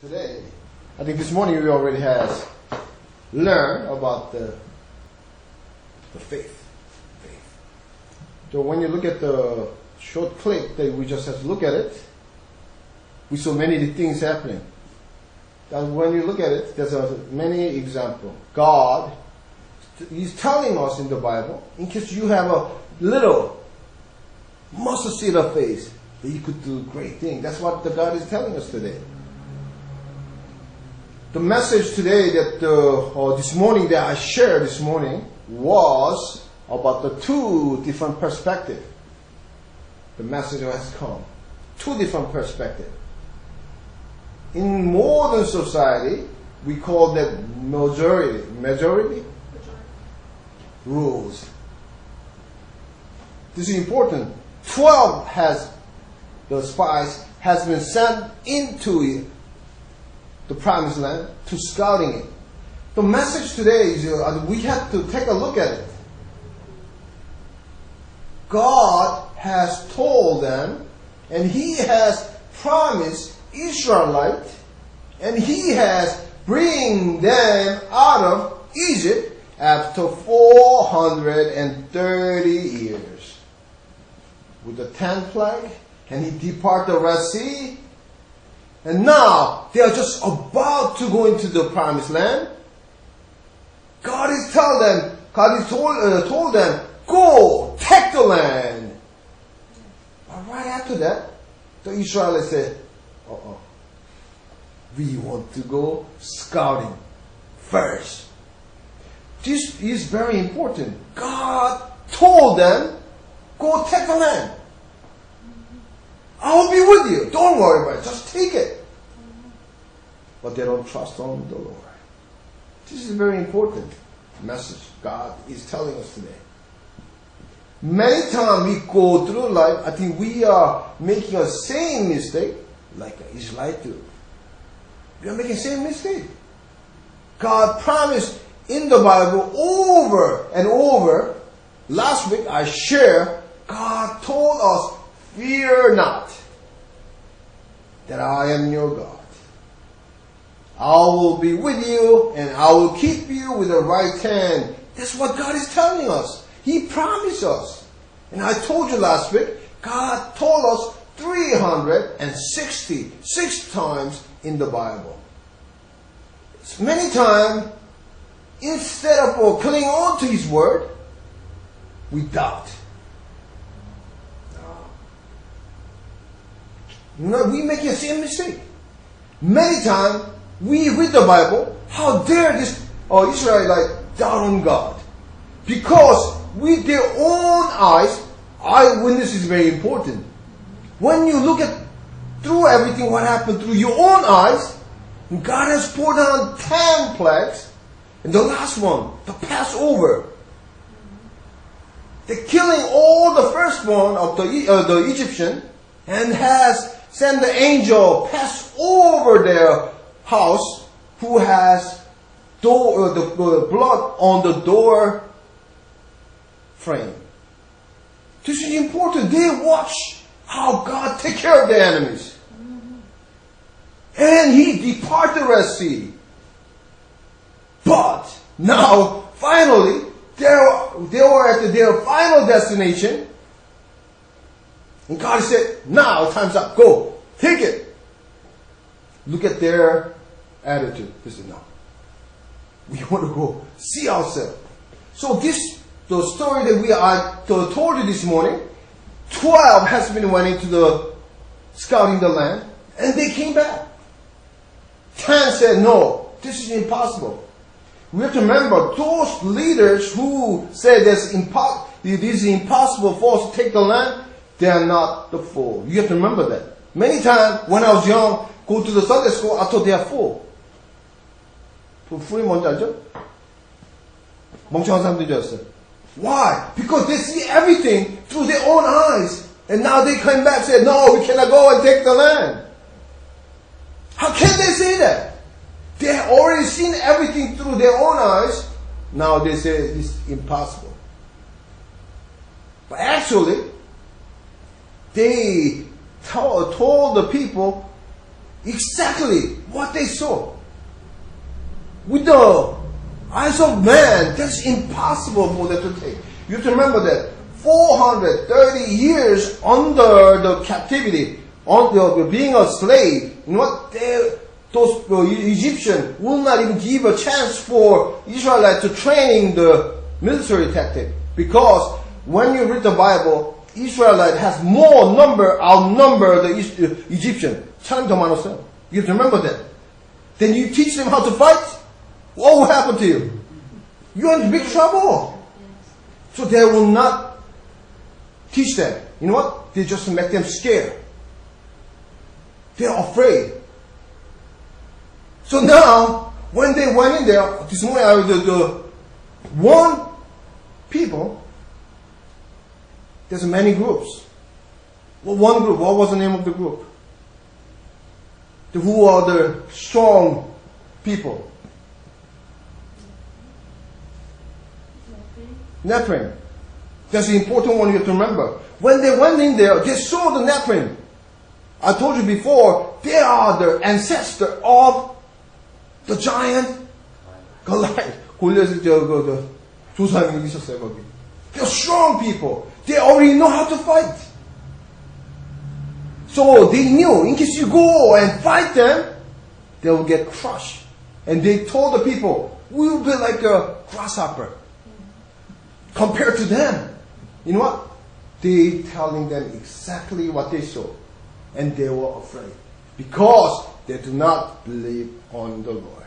Today, I think this morning we already has learned about the faith. So when you look at the short clip that we just have to look at it, we saw many things happening. And when you look at it, there's many examples. God is telling us in the Bible, in case you have a little mustard seed of faith, that you could do great things. That's what the God is telling us today. The message today that this morning that I shared this morning was about the two different perspectives. The message has come. Two different perspectives. In modern society, we call that majority rules. This is important. 12 the spies has been sent into the promised land to scouting it. The message today is we have to take a look at it. God has told them, and He has promised Israelite, and He has bring them out of Egypt after 430 years. With the 10th plague, and He depart the Red Sea, and now they are just about to go into the promised land. God has told them, go, take the land. But right after that, the Israelites said, we want to go scouting first. This is very important. God told them, go take the land. I'll be with you. Don't worry about it. Just take it. But they don't trust on the Lord. This is a very important message God is telling us today. Many times we go through life, I think we are making the same mistake like Israelites do. We are making the same mistake. God promised in the Bible over and over. Last week I shared, God told us, fear not, that I am your God. I will be with you, and I will keep you with the right hand. That's what God is telling us. He promised us. And I told you last week, God told us 366 times in the Bible. Many times, instead of clinging on to His word, we doubt. No, we make the same mistake. Many times we read the Bible, how dare this Israelite doubt on God? Because with their own eyes, eyewitness is very important. When you look at through everything what happened through your own eyes, God has poured down 10 plagues, and the last one, the Passover, the killing all the firstborn of the Egyptian, and has sent the angel pass over their house, who has the blood on the door frame. This is important. They watch how God take care of the enemies. And He departed the Red Sea. But now, finally, they were at their final destination. And God said, now time's up. Go. Take it. Look at their attitude. They said, no. We want to go see ourselves. So the story that I told you this morning, 12 has been went into the scouting the land, and they came back. 10 said, no, this is impossible. We have to remember, those leaders who said this is impossible for us to take the land, they are not the fool. You have to remember that. Many times when I was young, go to the Sunday school, I thought they are fool. fool이 뭔지 알죠? 멍청한 사람들이 되었어요. Why? Because they see everything through their own eyes. And now they come back and say, no, we cannot go and take the land. How can they say that? They have already seen everything through their own eyes. Now they say it's impossible. But actually, they told the people exactly what they saw. With the eyes of man, that's impossible for them to take. You have to remember that 430 years under the captivity, on the being a slave, you know what? Those Egyptians will not even give a chance for Israelites to train the military tactic. Because when you read the Bible, Israelite has outnumber the Egyptian. 사람이 더 많았어요. You have to remember that. Then you teach them how to fight, what will happen to you? You're in big trouble. So they will not teach them. You know what? They just make them scared. They're afraid. So now, when they went in there, this morning, the one people, there's many groups. Well, one group, what was the name of the group? Who are the strong people? Nephilim. That's the important one you have to remember. When they went in there, they saw the Nephilim. I told you before, they are the ancestor of the giant Goliath. 골리앗의 조상이 있었어요, 거기. They're strong people. They already know how to fight. So they knew, in case you go and fight them, they will get crushed. And they told the people, we will be like a grasshopper. Compared to them. You know what? They telling them exactly what they saw. And they were afraid. Because they do not believe on the Lord.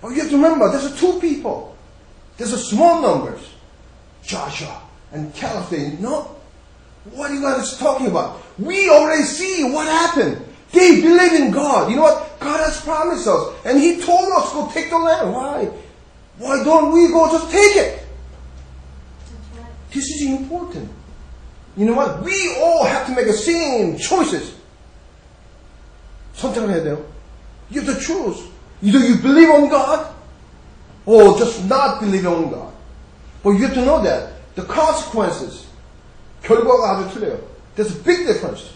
But you have to remember, there's two people. There's a small numbers. Joshua and Caleb saying, no. What are you guys talking about? We already see what happened. They believe in God. You know what? God has promised us. And He told us to go take the land. Why? Why don't we go just take it? This is important. You know what? We all have to make the same choices. 선택을 해야 돼요. You have to choose. Either you believe on God or just not believe on God. But you have to know that the consequences, 결과가 아주 틀려요. There's a big difference.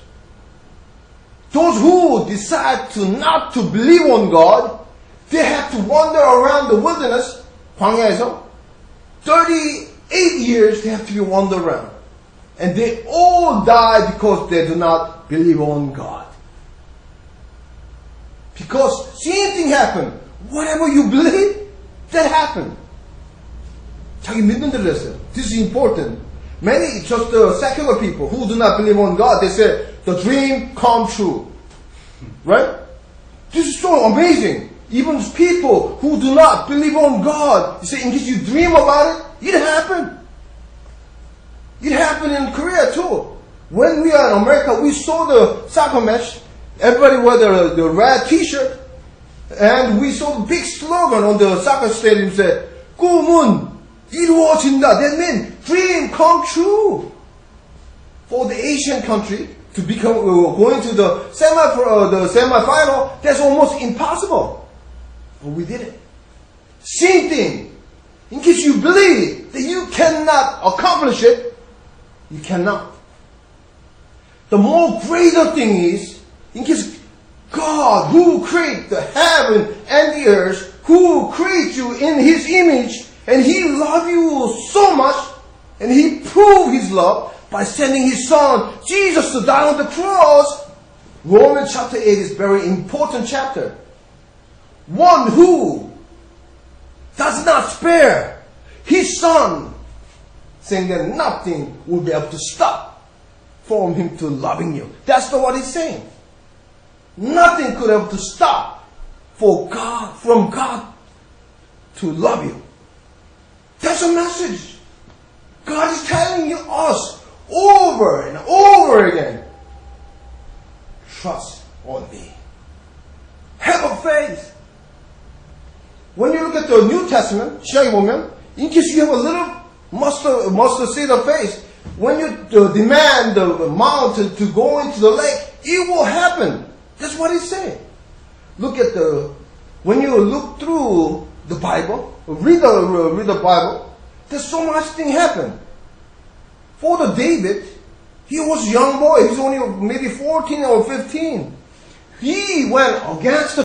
Those who decide to not to believe on God, they have to wander around the wilderness, 광야에서, 38 years they have to be wander around. And they all die because they do not believe on God. Because same thing happened. Whatever you believe, that happened. 자기 믿는 대로 했어요. This is important. Many just secular people who do not believe on God, they say the dream come true. Right? This is so amazing. Even people who do not believe on God, you say in case you dream about it, it happened. It happened in Korea too. When we are in America, we saw the soccer match. Everybody wore the red t-shirt. And we saw the big slogan on the soccer stadium said, 꿈은 이루어진다. That means dream come true. For the Asian country to become going to the semi-final, that's almost impossible. But we did it. Same thing. In case you believe that you cannot accomplish it, you cannot. The more greater thing is, in case God, who created the heaven and the earth, who created you in His image, and He loved you so much, and He proved His love by sending His Son, Jesus, to die on the cross. Romans chapter 8 is a very important chapter. One who does not spare His Son, saying that nothing will be able to stop from Him to loving you. That's what He's saying. Nothing could have to stop from God to love you. That's a message. God is telling us over and over again. Trust on me. Have a faith. When you look at the New Testament, 시작해 보면, in case you have a little mustard seed of faith, when you demand the mountain to go into the lake, it will happen. That's what He's saying. When you look through the Bible, read the Bible, there's so much thing happen. For the David, he was a young boy. He's only maybe 14 or 15. he went against the